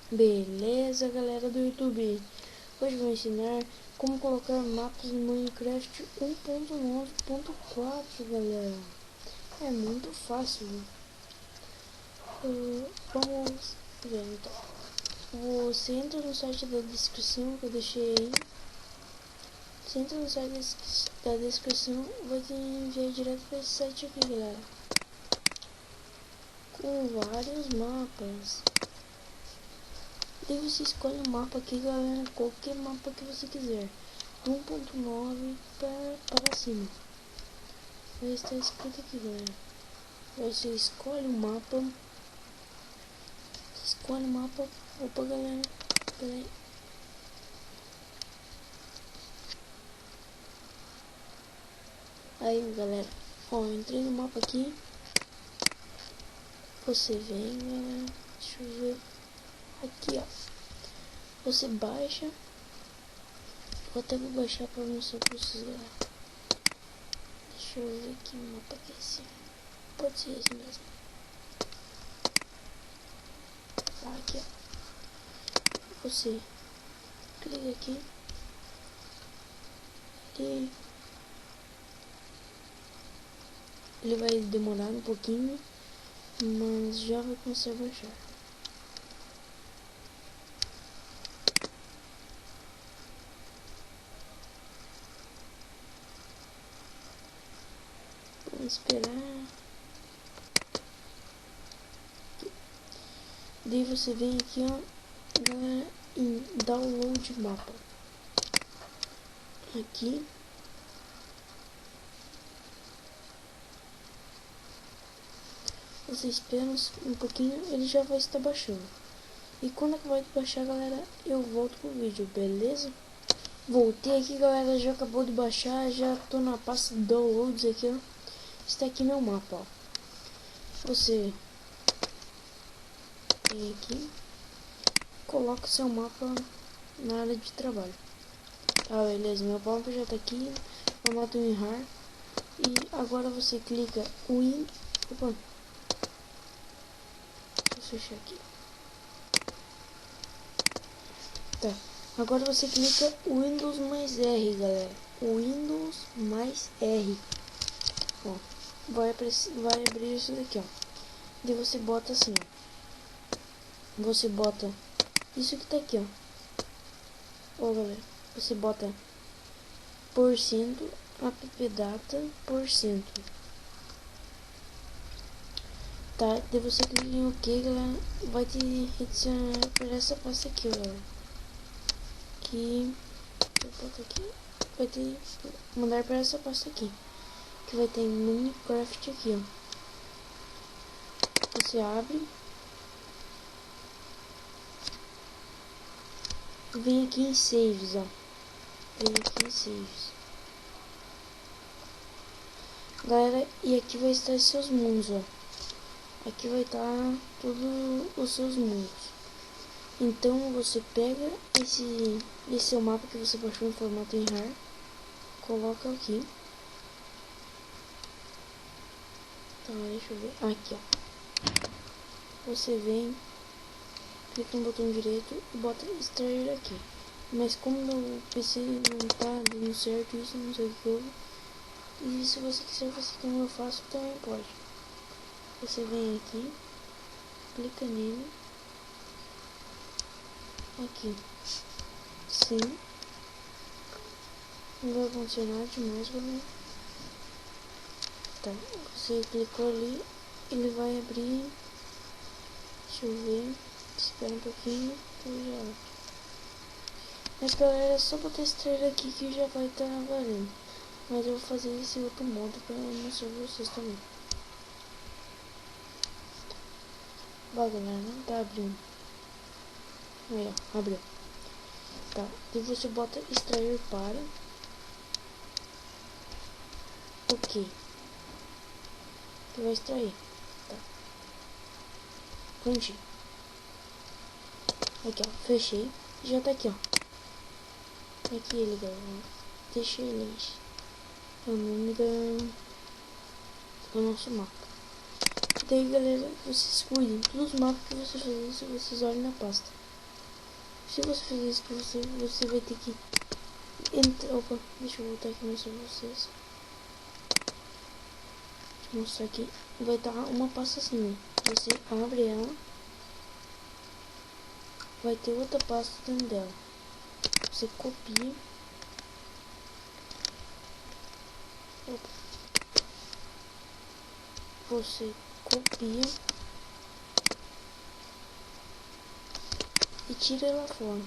Beleza, galera do YouTube, hoje vou ensinar como colocar mapas no Minecraft 1.9.4, galera. É muito fácil. Vamos ver então. Você entra no site da descrição que eu deixei aí. Você entra no site da descrição, vai te enviar direto para esse site aqui, galera, com vários mapas. Daí você escolhe um mapa aqui, galera, qualquer mapa que você quiser, 1.9 para cima. Vai estar escrito aqui, galera. Você escolhe o mapa. Opa, galera, peraí. Aí, galera, ó, entrei no mapa aqui. Você vem, galera, deixa eu ver. Aqui, ó, você baixa. Vou até baixar para mostrar para vocês, galera. Deixa eu ver que mapa que é esse. Pode ser esse mesmo. Aqui, ó. Você clica aqui e ele vai demorar um pouquinho, mas já vai começar a baixar. Vamos esperar. Daí você vem aqui, ó, galera, em download mapa. Aqui. Você espera um pouquinho, ele já vai estar baixando. E quando acabar de baixar, galera, eu volto pro vídeo, beleza? Voltei aqui, galera, já acabou de baixar, já tô na pasta de downloads aqui, ó. Está aqui meu mapa, ó. Você vem aqui, coloca o seu mapa na área de trabalho. Tá, beleza, meu mapa já tá aqui, formato WinRAR. E agora você clica opa, deixa eu fechar aqui. Tá, agora você clica Windows mais R, galera. Windows mais R. Ó, vai abrir isso daqui, ó. Daí você bota assim, ó. Você bota isso que tá aqui, ó. Ó, galera, você bota appdata %. Tá, daí você clica em OK, galera. Vai te redirecionar para essa pasta aqui, galera. Que eu boto aqui, vai te mandar para essa pasta aqui, que vai ter Minecraft aqui, ó. Você abre, vem aqui em saves, ó. Vem aqui em saves, galera, e aqui vai estar seus mundos, ó. Aqui vai estar todos os seus mundos. Então você pega esse seu mapa que você baixou em formato WinRAR, coloca aqui. Tá, deixa eu ver. Aqui, ó. Você vem, clica no botão direito e bota extrair aqui. Mas como meu PC não tá dando certo, isso não sei o que houve. E se você quiser fazer como eu faço, também pode. Você vem aqui, clica nele. Aqui. Sim. Não vai funcionar demais, galera. Tá, você clicou ali, ele vai abrir. Deixa eu ver. Espera um pouquinho que eu já abro. Mas, galera, é só botar extrair aqui que já vai estar valendo. Mas eu vou fazer esse outro modo para mostrar pra vocês também. Bah, galera, não tá abrindo. Aí, ó, abriu. Tá, e você bota extrair para. OK. Que vai extrair. Tá. Prontinho. Aqui, ó, fechei. Já tá aqui, ó. Aqui ele, galera. Deixa ele. É o nome do nosso mapa. Daí, galera, vocês cuidem dos mapas que você fazer se vocês olhem na pasta. Se você fizer isso, você vai ter que entrar. Opa, deixa eu voltar aqui mais pra vocês. Vou mostrar aqui. Vai estar uma pasta assim. Você abre ela. Vai ter outra pasta dentro dela. Você copia. Opa. Você copia e tira ela fora.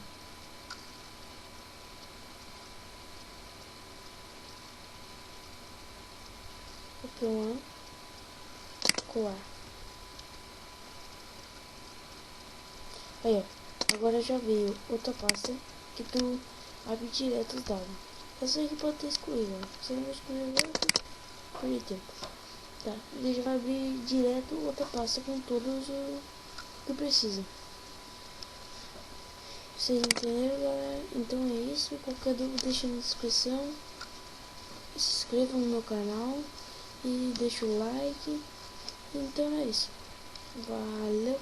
Copiar, colar. Aí, ó. Agora já veio outra pasta que tu abre direto os dados. Essa aqui pode ter excluído, ó. Você não vai excluir agora, perder tempo. Tá, ele já vai abrir direto outra pasta com todos o que precisa. Vocês entenderam, galera? Então é isso. Qualquer dúvida deixa na descrição. Se inscrevam no meu canal e deixa o like. Então é isso. Valeu!